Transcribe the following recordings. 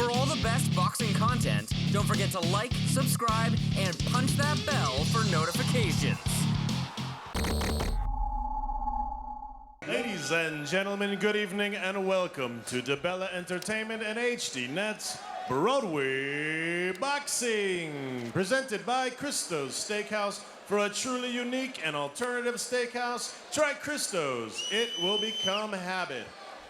For all the best boxing content, don't forget to like, subscribe, and punch that bell for notifications. Ladies and gentlemen, good evening and welcome to DiBella Entertainment and HDNet's Broadway Boxing, presented by Christo's Steakhouse. For a truly unique and alternative steakhouse, try Christo's. It will become habit.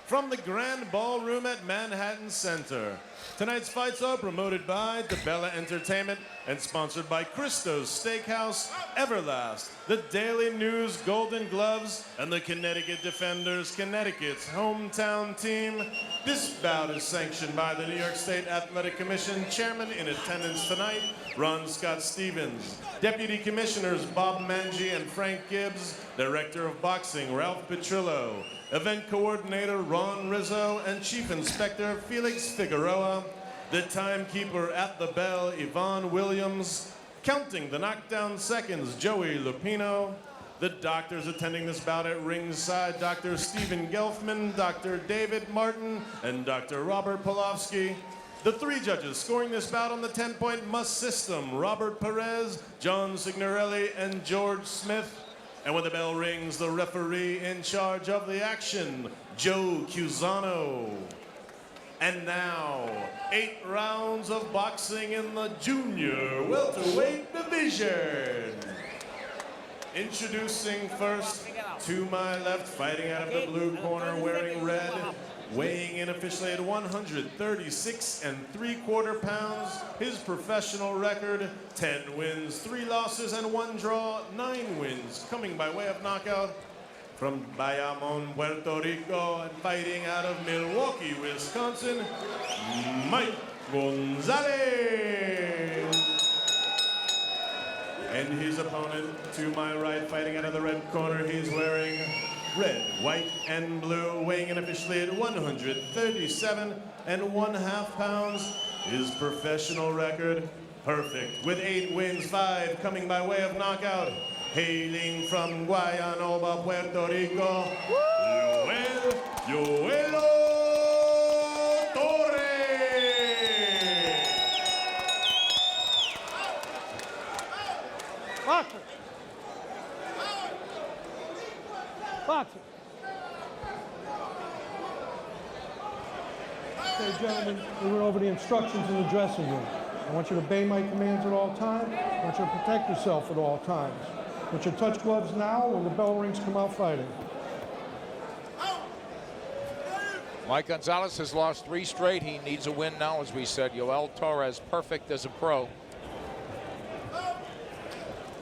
From the Grand Ballroom at Manhattan Center. Tonight's fights are promoted by DiBella Entertainment and sponsored by Christo's Steakhouse, Everlast, the Daily News Golden Gloves, and the Connecticut Defenders, Connecticut's hometown team. This bout is sanctioned by the New York State Athletic Commission. Chairman in attendance tonight, Ron Scott Stevens. Deputy Commissioners Bob Mangi and Frank Gibbs. Director of Boxing, Ralph Petrillo. Event Coordinator Ron Rizzo and Chief Inspector Felix Figueroa. The timekeeper at the bell, Yvonne Williams. Counting the knockdown seconds, Joey Lupino. The doctors attending this bout at ringside, Dr. Stephen Gelfman, Dr. David Martin, and Dr. Robert Polofsky. The three judges scoring this bout on the 10-point must system, Robert Perez, John Signorelli, and George Smith. And when the bell rings, the referee in charge of the action, Joe Cusano. And now, 8 rounds of boxing in the junior welterweight division. Introducing first, to my left, fighting out of the blue corner, wearing red, weighing in officially at 136 3/4 pounds. His professional record, 10 wins, 3 losses, and 1 draw, 9 wins, coming by way of knockout. From Bayamon, Puerto Rico, and fighting out of Milwaukee, Wisconsin, Mike Gonzalez. And his opponent, to my right, fighting out of the red corner, he's wearing red, white, and blue, weighing in officially at 137 1/2 pounds. His professional record, perfect, with 8 wins, 5 coming by way of knockout. Hailing from Guayanaba, Puerto Rico, Joel Torres. Boxer. Boxer. Okay, gentlemen, we went over the instructions in the dressing room. I want you to obey my commands at all times. I want you to protect yourself at all times. Put your touch gloves now. When the bell rings, come out fighting. Mike Gonzalez has lost 3 straight. He needs a win now, as we said. Joel Torres, perfect as a pro.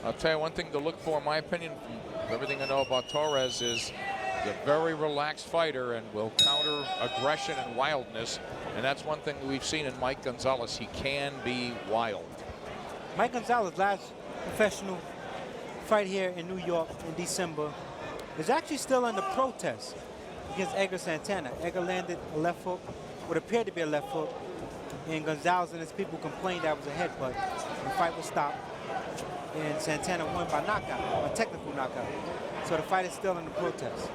I'll tell you one thing to look for, in my opinion, from everything I know about Torres, is he's a very relaxed fighter and will counter aggression and wildness. And that's one thing we've seen in Mike Gonzalez. He can be wild. Mike Gonzalez' last professional fight here in New York in December is actually still under protest against Edgar Santana. Edgar landed a left hook, what appeared to be a left hook, and Gonzalez and his people complained that was a headbutt. The fight was stopped, and Santana won by knockout, a technical knockout. So the fight is still under protest.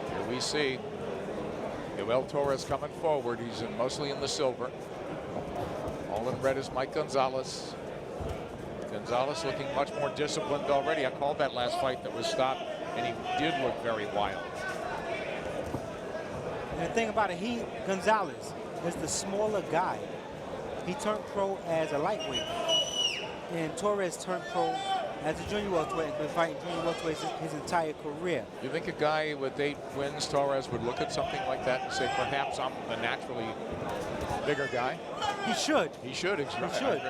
Here we see Joel Torres coming forward. He's mostly in the silver. All in red is Mike Gonzalez. Gonzalez looking much more disciplined already. I called that last fight that was stopped, and he did look very wild. And the thing about it, Gonzalez is the smaller guy. He turned pro as a lightweight, and Torres turned pro as a junior welterweight and been fighting junior welterweight his entire career. You think a guy with 8 wins, Torres, would look at something like that and say, perhaps I'm a naturally bigger guy? He should. He should. He should.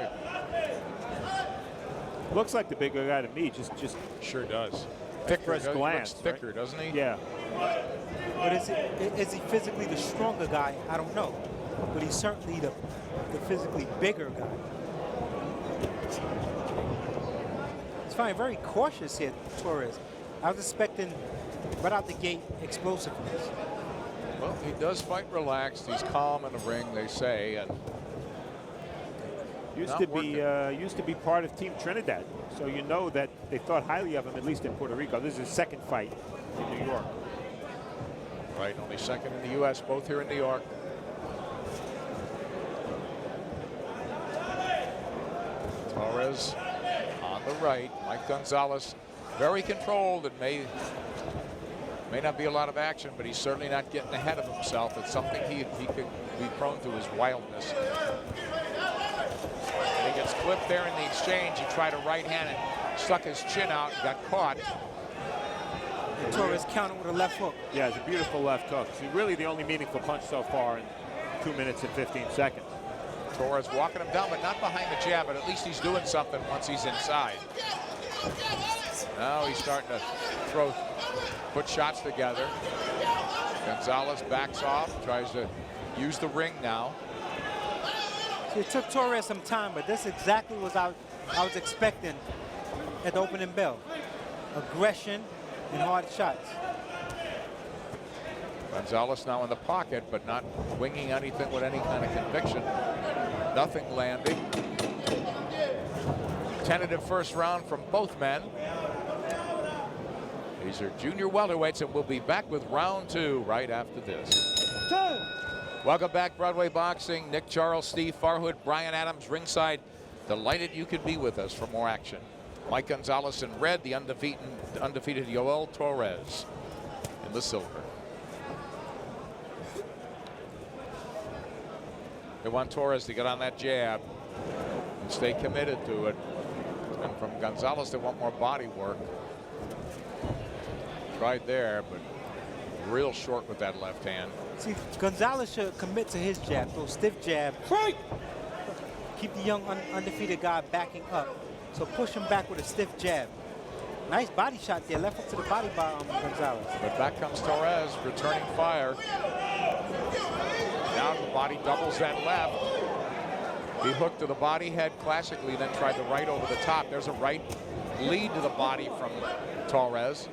Looks like the bigger guy to me. Just sure does. Thicker, glance, thicker, right? Doesn't he? Yeah. But is he physically the stronger guy? I don't know. But he's certainly the physically bigger guy. He's finding very cautious here, Torres. I was expecting right out the gate explosiveness. Well, he does fight relaxed. He's calm in the ring, they say, and used to be part of Team Trinidad, so you know that they thought highly of him, at least in Puerto Rico. This is his 2nd fight in New York. Right, only 2nd in the U.S., both here in New York. Torres on the right. Mike Gonzalez very controlled, and may not be a lot of action, but he's certainly not getting ahead of himself. It's something he could be prone to, his wildness. And he gets clipped there in the exchange. He tried a right hand and stuck his chin out and got caught. And Torres countered with a left hook. Yeah, it's a beautiful left hook. It's really the only meaningful punch so far in 2 minutes and 15 seconds. Torres walking him down, but not behind the jab, but at least he's doing something once he's inside. Now he's starting to put shots together. Gonzalez backs off, tries to use the ring now. So it took Torres some time, but that's exactly what I was expecting at the opening bell. Aggression and hard shots. Gonzalez now in the pocket, but not winging anything with any kind of conviction. Nothing landing. Tentative first round from both men. These are junior welterweights, and we'll be back with round 2 right after this. Welcome back, Broadway Boxing. Nick Charles, Steve Farhood, Brian Adams ringside. Delighted you could be with us for more action. Mike Gonzalez in red, the undefeated Joel Torres in the silver. They want Torres to get on that jab and stay committed to it. And from Gonzalez, they want more body work. Tried there, but real short with that left hand. See, Gonzalez should commit to his jab, those stiff jab. Keep the young undefeated guy backing up. So push him back with a stiff jab. Nice body shot there, left hook to the body by Gonzalez. But back comes Torres, returning fire. Now the body doubles that left. He hooked to the body head classically, then tried the right over the top. There's a right lead to the body from Torres.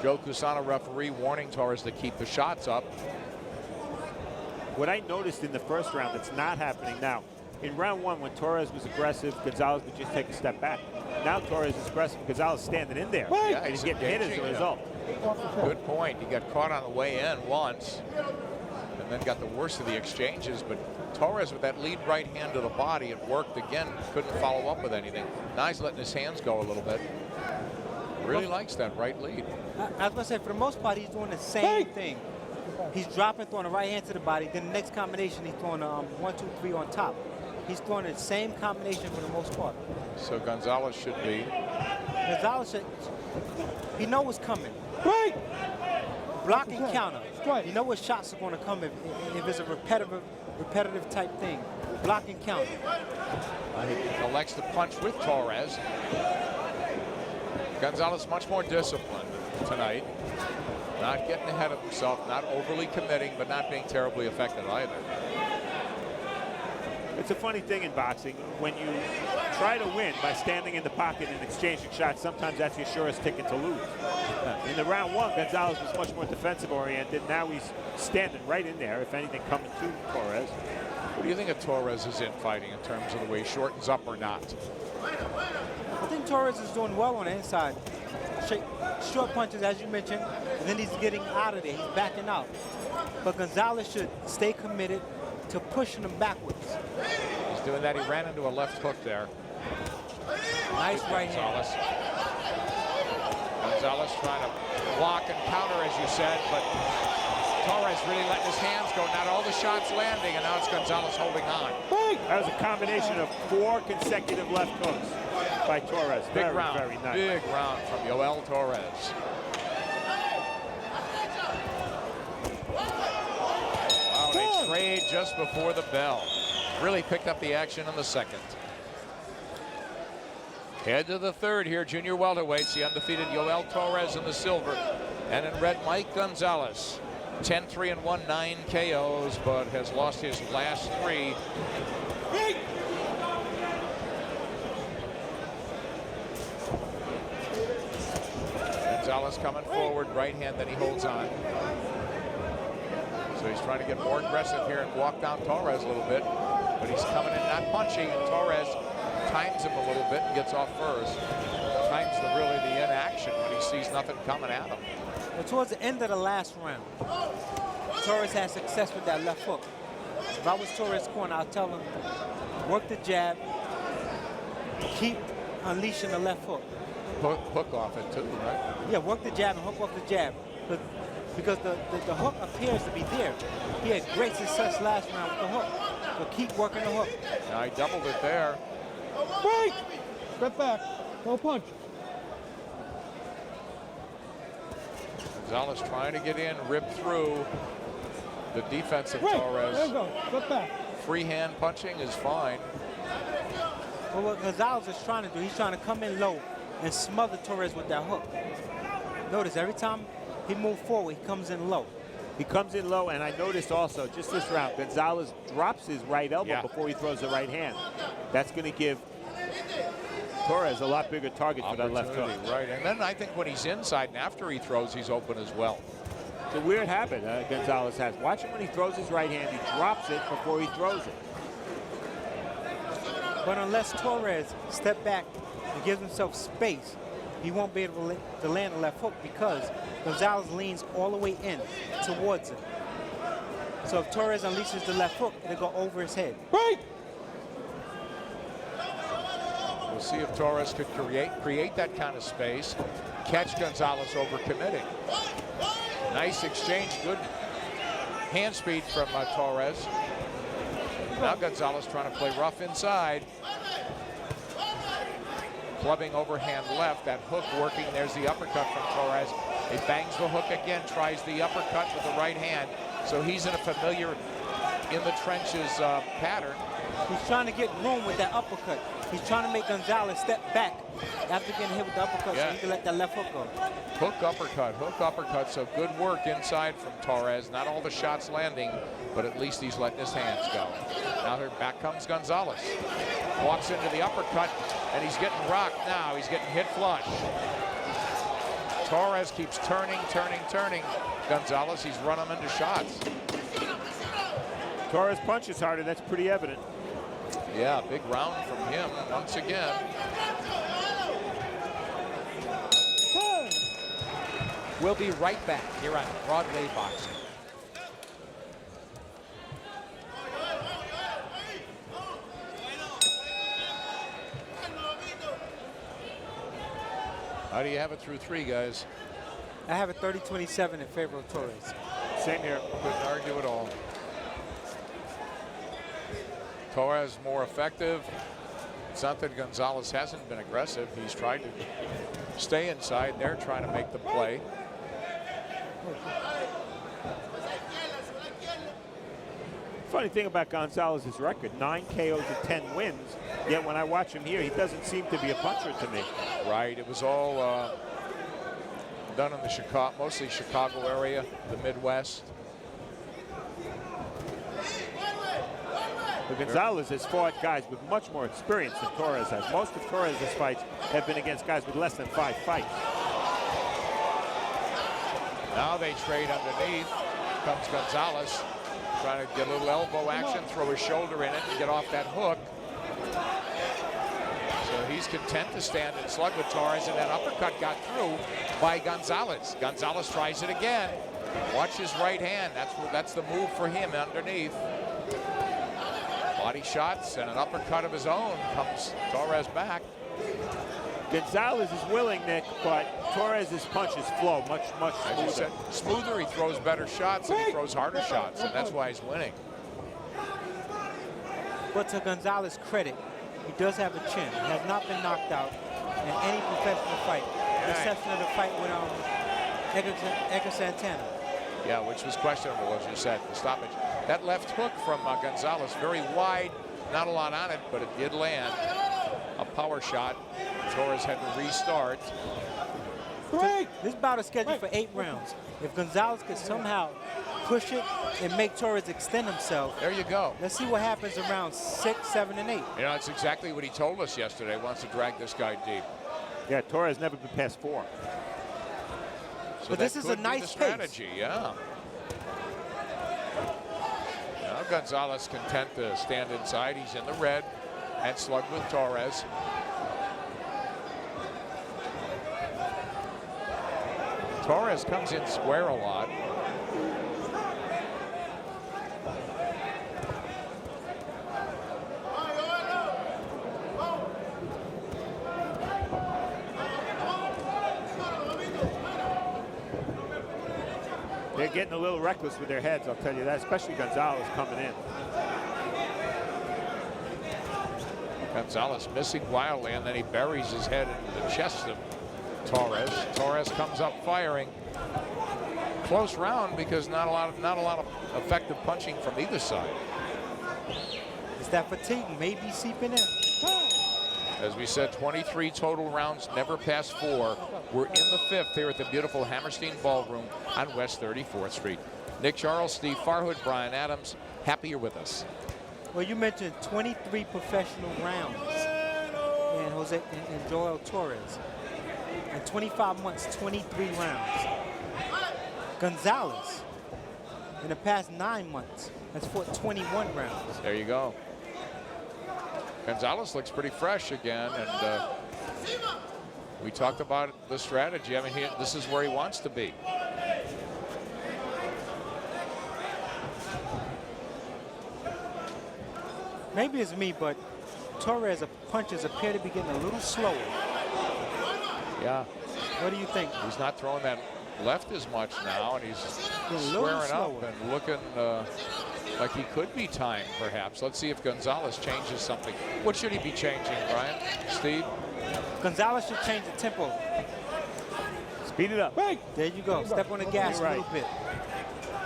Joe Cusano, referee, warning Torres to keep the shots up. What I noticed in the first round that's not happening now, in round 1 when Torres was aggressive, Gonzalez would just take a step back. Now Torres is aggressive, Gonzalez standing in there. Yeah, and he's getting hit as a result. Good point. He got caught on the way in once and then got the worst of the exchanges, but Torres with that lead right hand to the body, it worked again, couldn't follow up with anything. Now he's letting his hands go a little bit. Really likes that right lead. I was going to say, for the most part, he's doing the same thing. He's dropping, throwing a right hand to the body. Then the next combination, he's throwing a 1, 2, 3 on top. He's throwing the same combination for the most part. So Gonzalez should be. Gonzalez should, he knows what's coming. Block and counter. You know what shots are going to come if it's a repetitive type thing. Block and counter. He elects to punch with Torres. Gonzalez much more disciplined tonight. Not getting ahead of himself, not overly committing, but not being terribly effective either. It's a funny thing in boxing. When you try to win by standing in the pocket and exchanging shots, sometimes that's your surest ticket to lose. In the round 1, Gonzalez was much more defensive oriented. Now he's standing right in there, if anything, coming to Torres. What do you think of Torres' infighting in terms of the way he shortens up or not? I think Torres is doing well on the inside. Short punches, as you mentioned, and then he's getting out of there. He's backing out. But Gonzalez should stay committed to pushing him backwards. He's doing that. He ran into a left hook there. Nice right hand. Gonzalez trying to block and counter, as you said, but Torres really letting his hands go. Not all the shots landing, and now it's Gonzalez holding on. That was a combination of 4 consecutive left hooks by Torres. Big very, round. very nice. Big round from Joel Torres. Wow, they trade just before the bell. Really picked up the action in the second. Head to the third here, junior welterweights. The undefeated Joel Torres in the silver. And in red, Mike Gonzalez. 10-3-1, 9 KOs, but has lost his last 3. Gonzalez coming forward, right hand that he holds on. So he's trying to get more aggressive here and walk down Torres a little bit, but he's coming in not punching, and Torres times him a little bit and gets off first. Times the inaction when he sees nothing coming at him. Well, towards the end of the last round, Torres had success with that left hook. If I was Torres' corner, I'll tell him, work the jab, keep unleashing the left hook. Hook off it too, right? Yeah, work the jab and hook off the jab. Because the hook appears to be there. He had great success last round with the hook. So keep working the hook. Now he doubled it there. Break! Step back. No punch. Gonzalez trying to get in, rip through the defensive Break. Torres. There you go. Step back. Free hand punching is fine. But what Gonzalez is trying to do, he's trying to come in low and smother Torres with that hook. Notice every time he moves forward, he comes in low. He comes in low, and I noticed also, just this round, Gonzalez drops his right elbow before he throws the right hand. That's going to give Torres a lot bigger target for that left hook. Right, and then I think when he's inside and after he throws, he's open as well. It's a weird habit Gonzalez has. Watch him when he throws his right hand. He drops it before he throws it. But unless Torres step back and gives himself space, he won't be able to land the left hook because Gonzalez leans all the way in towards him. So if Torres unleashes the left hook, it'll go over his head. Break! We'll see if Torres could create that kind of space, catch Gonzalez overcommitting. Nice exchange, good hand speed from Torres. Now Gonzalez trying to play rough inside. Clubbing overhand left, that hook working. There's the uppercut from Torres. He bangs the hook again, tries the uppercut with the right hand. So he's in a familiar in the trenches pattern. He's trying to get room with that uppercut. He's trying to make Gonzalez step back after getting hit with the uppercut so he can let that left hook go. Hook, uppercut. So good work inside from Torres. Not all the shots landing, but at least he's letting his hands go. Now back comes Gonzalez. Walks into the uppercut, and he's getting rocked now. He's getting hit flush. Torres keeps turning. Gonzalez, he's run him into shots. Torres punches harder. That's pretty evident. Yeah, big round from him once again. We'll be right back here on Broadway Boxing. How do you have it through three, guys? I have a 30-27 in favor of Torres. Same here. Couldn't argue at all. Torres more effective. It's not that Gonzalez hasn't been aggressive. He's tried to stay inside. They're trying to make the play. Funny thing about Gonzalez's record, 9 KOs and 10 wins. Yet when I watch him here, he doesn't seem to be a puncher to me. Right, it was all done in the mostly Chicago area, the Midwest. But Gonzalez has fought guys with much more experience than Torres has. Most of Torres' fights have been against guys with less than 5 fights. Now they trade underneath. Comes Gonzalez, trying to get a little elbow action, throw his shoulder in it and get off that hook. So he's content to stand and slug with Torres, and that uppercut got through by Gonzalez. Gonzalez tries it again. Watch his right hand. That's the move for him underneath. Body shots and an uppercut of his own. Comes Torres back. Gonzalez is willing, Nick, but Torres' punches flow much smoother. Smoother, he throws better shots and he throws harder shots, and that's why he's winning. But to Gonzalez's credit, he does have a chin. He has not been knocked out in any professional fight, with the exception of the fight with Edgar Santana. Yeah, which was questionable, as you said, the stoppage. That left hook from Gonzalez, very wide, not a lot on it, but it did land. A power shot. Torres had to restart. This bout is scheduled for 8 rounds. If Gonzalez could somehow push it and make Torres extend himself, there you go. Let's see what happens in rounds 6, 7, and 8. You know, it's exactly what he told us yesterday. Wants to drag this guy deep. Yeah, Torres never been past 4. So but this is a nice strategy, yeah. Now Gonzalez content to stand inside. He's in the red and slug with Torres. Torres comes in square a lot. They're getting a little reckless with their heads, I'll tell you that, especially Gonzalez coming in. Gonzalez missing wildly, and then he buries his head into the chest of Torres. Torres comes up firing. Close round because not a lot of effective punching from either side. Is that fatigue maybe seeping in? As we said, 23 total rounds, never past 4. We're in the 5th here at the beautiful Hammerstein Ballroom on West 34th Street. Nick Charles, Steve Farhood, Brian Adams, happy you're with us. Well, you mentioned 23 professional rounds and Joel Torres. In 25 months, 23 rounds. Gonzalez, in the past 9 months, has fought 21 rounds. There you go. Gonzalez looks pretty fresh again, and we talked about the strategy. I mean, this is where he wants to be. Maybe it's me, but Torres' punches appear to be getting a little slower. Yeah. What do you think? He's not throwing that left as much now, and he's squaring up and looking like he could be timed, perhaps. Let's see if Gonzalez changes something. What should he be changing, Brian? Steve? Gonzalez should change the tempo. Speed it up. Right. There you go. Step on the gas a little bit.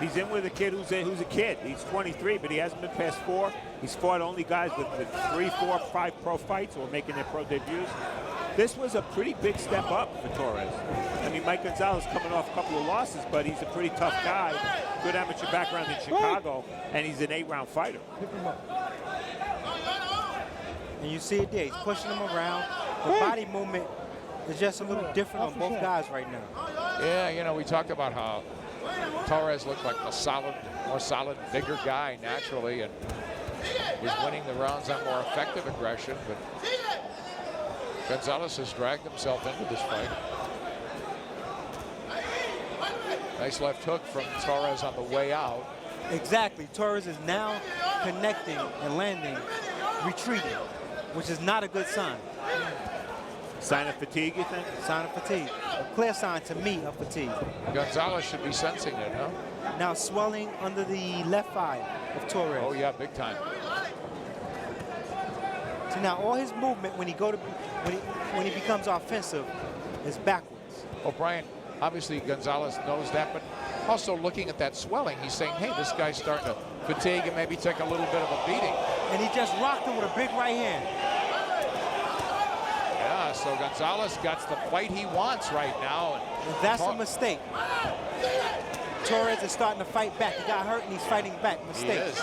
He's in with a kid who's a kid. He's 23, but he hasn't been past 4. He's fought only guys with 3, 4, 5 pro fights or making their pro debuts. This was a pretty big step up for Torres. I mean, Mike Gonzalez coming off a couple of losses, but he's a pretty tough guy. Good amateur background in Chicago, and he's an 8-round fighter. And you see it there. He's pushing him around. The body movement is just a little different on both guys right now. Yeah, you know, we talked about how Torres looked like a more solid, bigger guy naturally, and was winning the rounds on more effective aggression, but Gonzalez has dragged himself into this fight. Nice left hook from Torres on the way out. Exactly. Torres is now connecting and landing, retreating, which is not a good sign. Sign of fatigue, you think? Sign of fatigue. A clear sign to me of fatigue. Gonzalez should be sensing it, huh? Now swelling under the left eye of Torres. Oh yeah, big time. So now all his movement when he becomes offensive is backwards. Oh, Brian, obviously Gonzalez knows that, but also looking at that swelling, he's saying, hey, this guy's starting to fatigue and maybe take a little bit of a beating. And he just rocked him with a big right hand. Yeah, so Gonzalez gets the fight he wants right now. And that's a mistake. Torres is starting to fight back. He got hurt and he's fighting back. Mistake. He is.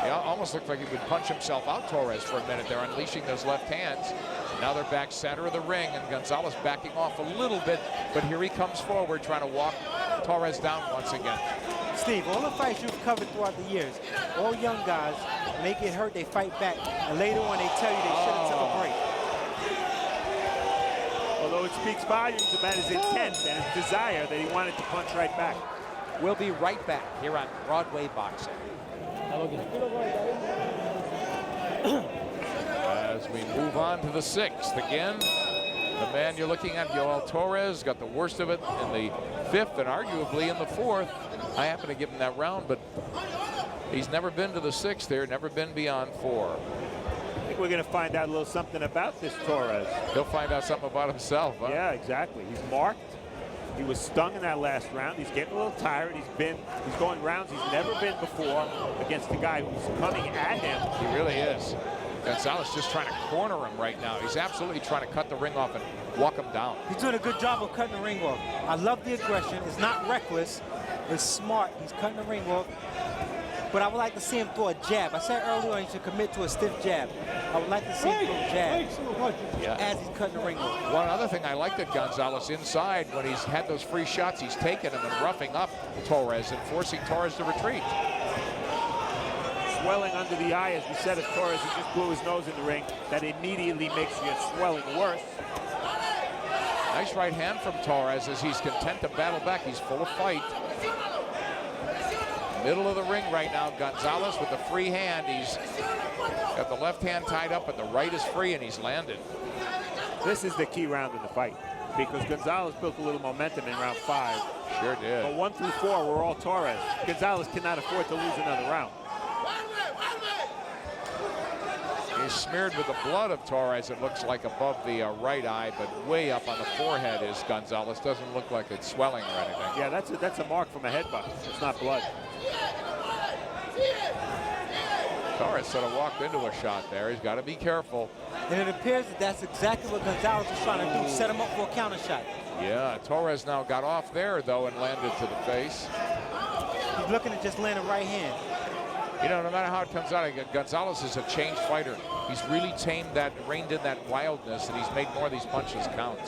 It almost looked like he would punch himself out, Torres, for a minute. They're unleashing those left hands. Now they're back center of the ring, and Gonzalez backing off a little bit, but here he comes forward trying to walk Torres down once again. Steve, all the fights you've covered throughout the years, all young guys, when they get hurt, they fight back, and later on they tell you they should have took a break. Although it speaks volumes about his intent and his desire that he wanted to punch right back. We'll be right back here on Broadway Boxing. As we move on to the 6th, again, the man you're looking at, Joel Torres, got the worst of it in the 5th and arguably in the 4th. I happen to give him that round, but he's never been to the 6th here, never been beyond 4. I think we're going to find out a little something about this Torres. He'll find out something about himself, huh? Yeah, exactly. He's marked. He was stung in that last round. He's getting a little tired. He's going rounds he's never been before against a guy who's coming at him. He really is. Gonzalez just trying to corner him right now. He's absolutely trying to cut the ring off and walk him down. He's doing a good job of cutting the ring off. I love the aggression. It's not reckless. It's smart. He's cutting the ring off. But I would like to see him throw a jab. I said earlier on he should commit to a stiff jab. I would like to see him throw a jab as he's cutting the ring off. One other thing I liked at Gonzalez inside, when he's had those free shots, he's taken them and roughing up Torres and forcing Torres to retreat. Swelling under the eye, as we said, of Torres, he just blew his nose in the ring. That immediately makes your swelling worse. Nice right hand from Torres as he's content to battle back. He's full of fight. Middle of the ring right now, Gonzalez with the free hand. He's got the left hand tied up, but the right is free, and he's landed. This is the key round in the fight because Gonzalez built a little momentum in round 5. Sure did. But 1 through 4 were all Torres. Gonzalez cannot afford to lose another round. He's smeared with the blood of Torres, it looks like, above the right eye, but way up on the forehead is Gonzalez. Doesn't look like it's swelling or anything. Yeah, that's a mark from a headbutt. It's not blood. Torres sort of walked into a shot there. He's got to be careful. And it appears that that's exactly what Gonzalez was trying to do, set him up for a counter shot. Yeah, Torres now got off there, though, and landed to the face. He's looking to just land a right hand. You know, no matter how it comes out, Gonzalez is a changed fighter. He's really tamed that, reined in that wildness, and he's made more of these punches count.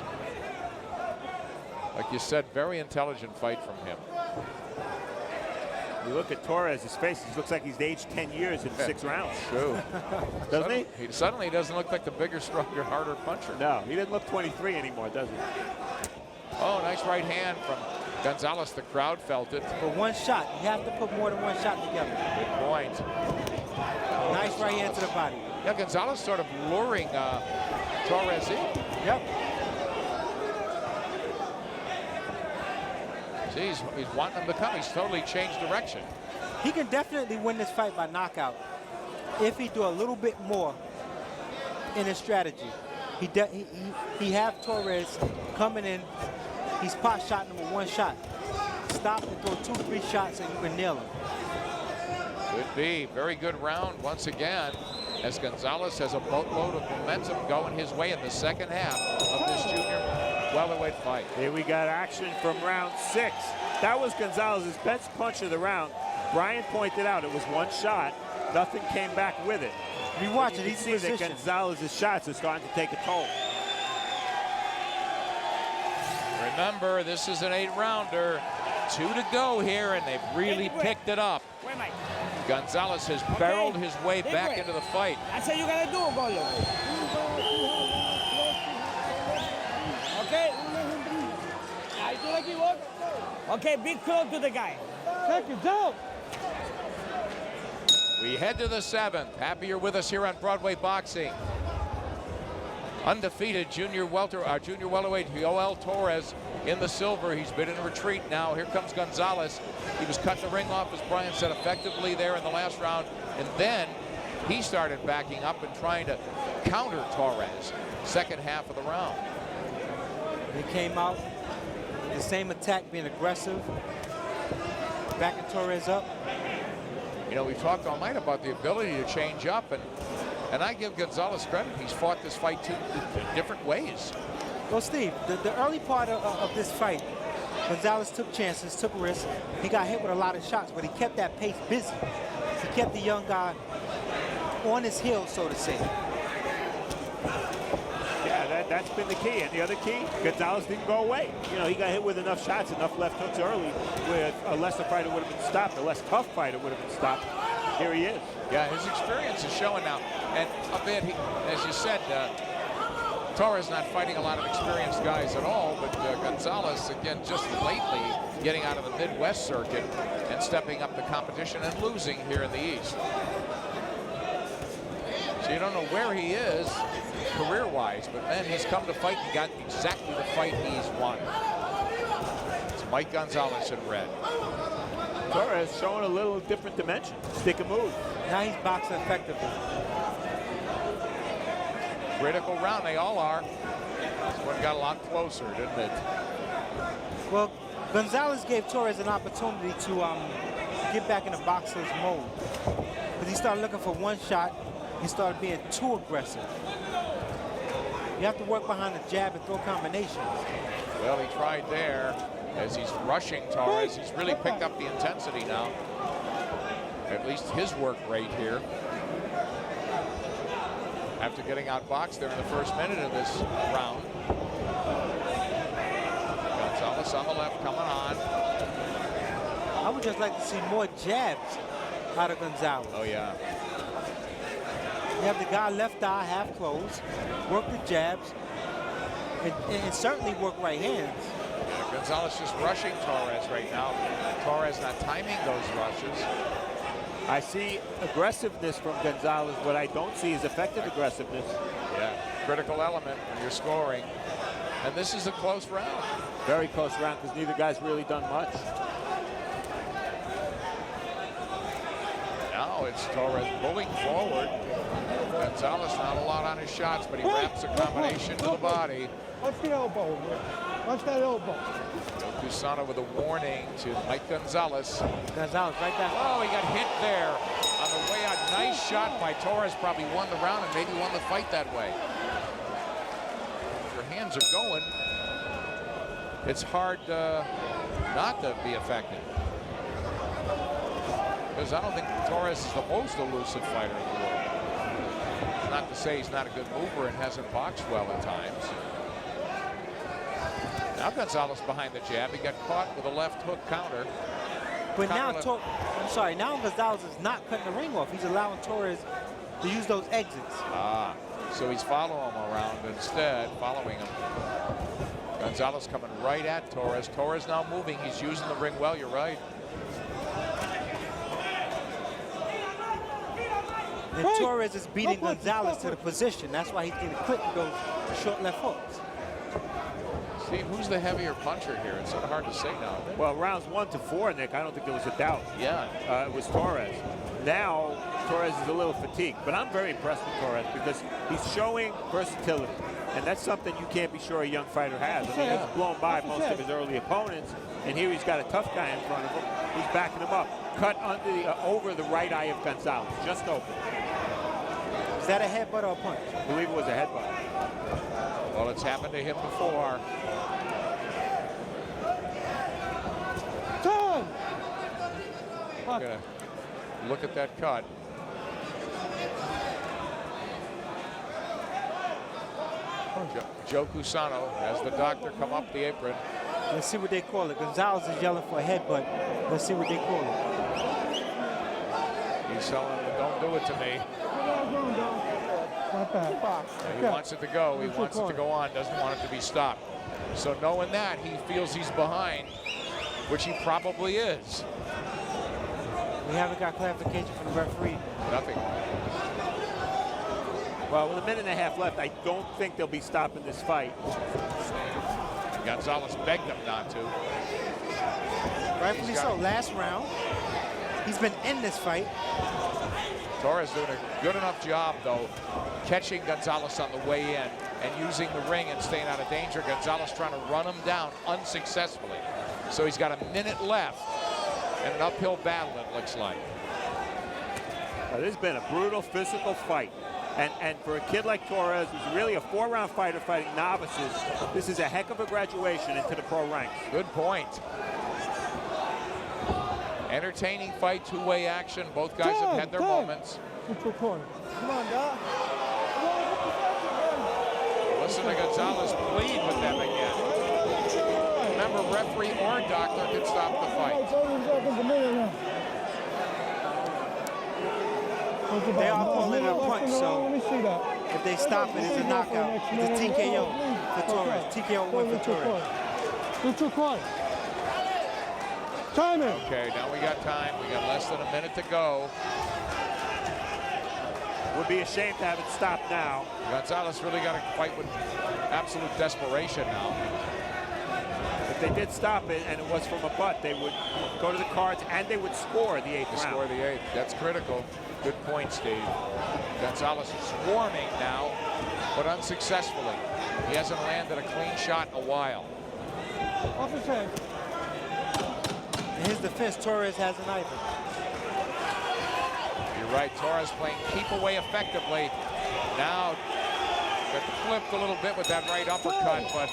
Like you said, very intelligent fight from him. You look at Torres' face, he looks like he's aged 10 years in 6 rounds. True. Doesn't he? Suddenly he doesn't look like the bigger, stronger, harder puncher. No, he doesn't look 23 anymore, does he? Oh, nice right hand from Gonzalez. The crowd felt it. For one shot, you have to put more than one shot together. Good point. Nice right hand to the body. Yeah, Gonzalez sort of luring Torres in. Yep. See, he's wanting him to come. He's totally changed direction. He can definitely win this fight by knockout if he do a little bit more in his strategy. He have Torres coming in. He's pot shotting him with one shot. Stop and throw 2, 3 shots and you can nail him. Could be. Very good round once again, as Gonzalez has a boatload of momentum going his way in the second half of this junior welterweight fight. Here we got action from round 6. That was Gonzalez's best punch of the round. Brian pointed out it was one shot. Nothing came back with it. You watch it, You can he's see that Gonzalez's shots are starting to take a toll. Remember, this is an 8-rounder. 2 to go here, and they've really picked it up. Gonzalez has barreled his way back into the fight. That's how you gotta do it, Golo. Okay. Okay, be close to the guy. Take it down. We head to the 7th. Happy you're with us here on Broadway Boxing. Undefeated junior welterweight Joel Torres in the silver. He's been in retreat now. Here comes Gonzalez. He was cutting the ring off, as Brian said, effectively there in the last round. And then he started backing up and trying to counter Torres second half of the round. He came out, the same attack, being aggressive, backing Torres up. You know, we've talked all night about the ability to change up, and I give Gonzalez credit. He's fought this fight 2 different ways. Well, Steve, the early part of this fight, Gonzalez took chances, took risks. He got hit with a lot of shots, but he kept that pace busy. He kept the young guy on his heels, so to say. Yeah, that's been the key. And the other key, Gonzalez didn't go away. You know, he got hit with enough shots, enough left hooks early, where a lesser fighter would have been stopped, a less tough fighter would have been stopped. Here he is. Yeah, his experience is showing now. And a bit, as you said, Torres not fighting a lot of experienced guys at all, but Gonzalez, again, just lately getting out of the Midwest circuit and stepping up the competition and losing here in the East. So you don't know where he is career-wise, but then he's come to fight and got exactly the fight he's won. It's Mike Gonzalez in red. Torres showing a little different dimension. Stick and move. Now he's boxing effectively. Critical round, they all are. This one got a lot closer, didn't it? Well, Gonzalez gave Torres an opportunity to get back in the boxer's mode. Because he started looking for one shot. He started being too aggressive. You have to work behind the jab and throw combinations. Well, he tried there. As he's rushing Torres, he's really picked up the intensity now. At least his work rate here. After getting outboxed there in the first minute of this round. Gonzalez on the left coming on. I would just like to see more jabs out of Gonzalez. Oh, yeah. You have the guy left eye half closed, work the jabs, and certainly work right hands. Yeah, Gonzalez just rushing Torres right now. Torres not timing those rushes. I see aggressiveness from Gonzalez. What I don't see is effective aggressiveness. Yeah, critical element when you're scoring. And this is a close round. Very close round because neither guy's really done much. Now it's Torres pulling forward. Gonzalez not a lot on his shots, but he wraps a combination to the body. Watch the elbow. Watch that elbow. Cusano with a warning to Mike Gonzalez. Gonzalez right back. Oh, he got hit there on the way out. Nice shot by Torres. Probably won the round and maybe won the fight that way. If your hands are going, it's hard not to be effective. Because I don't think Torres is the most elusive fighter in the world. Not to say he's not a good mover and hasn't boxed well at times. Now Gonzalez behind the jab. He got caught with a left hook counter. But now, I'm sorry, now Gonzalez is not cutting the ring off. He's allowing Torres to use those exits. Ah, so he's following him around instead, following him. Gonzalez coming right at Torres. Torres now moving. He's using the ring well, you're right. And Torres is beating Gonzalez to the position. That's why he's getting quick with those short left hooks. Steve, who's the heavier puncher here? It's sort of hard to say now. Well, rounds 1 to 4, Nick, I don't think there was a doubt. Yeah. It was Torres. Now, Torres is a little fatigued, but I'm very impressed with Torres because he's showing versatility. And that's something you can't be sure a young fighter has. I mean, he's blown by most of his early opponents, and here he's got a tough guy in front of him who's backing him up. Cut under the, over the right eye of Gonzalez, just open. Is that a headbutt or a punch? I believe it was a headbutt. Well, it's happened to him before. Time! Gonna look at that cut. Joe Cusano has the doctor come up the apron. Let's see what they call it. Gonzalez is yelling for a headbutt. Let's see what they call it. He's telling him, don't do it to me. Not bad. He wants it to go. He wants it to go on. Doesn't want it to be stopped. So knowing that, he feels he's behind, which he probably is. We haven't got clarification from the referee. Nothing. Well, with a minute and a half left, I don't think they'll be stopping this fight. Gonzalez begged him not to. Rightfully so. Last round. He's been in this fight. Torres doing a good enough job, though, catching Gonzalez on the way in and using the ring and staying out of danger. Gonzalez trying to run him down unsuccessfully. So he's got a minute left and an uphill battle, it looks like. This has been a brutal physical fight. And for a kid like Torres, who's really a 4-round fighter fighting novices, this is a heck of a graduation into the pro ranks. Good point. Entertaining fight, two-way action. Both guys have had their moments. Neutral corner. Come on, Doc. Listen to Gonzalez plead with them again. Remember, referee or doctor can stop the fight. They are calling it a punch, so Let me see that. if they stop it, it's a knockout. It's a TKO for Torres. TKO win for Torres. Neutral corner. Timing. Okay, now we got time. We got less than a minute to go. Would be a shame to have it stopped now. Gonzalez really got to fight with absolute desperation now. If they did stop it and it was from a butt, they would go to the cards and they would score the 8th round. Score the 8th. That's critical. Good point, Steve. Gonzalez is swarming now, but unsuccessfully. He hasn't landed a clean shot in a while. Off his head. In his defense, Torres hasn't either. You're right, Torres playing keep away effectively. Now, got flipped a little bit with that right uppercut, but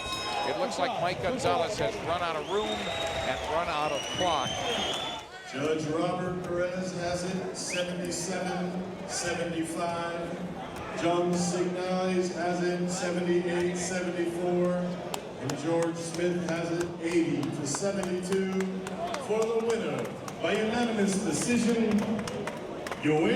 it looks like Mike Gonzalez has run out of room and run out of clock. Judge Robert Perez has it 77-75. John Signais has it 78-74. And George Smith has it 80-72 for the winner by unanimous decision, Joel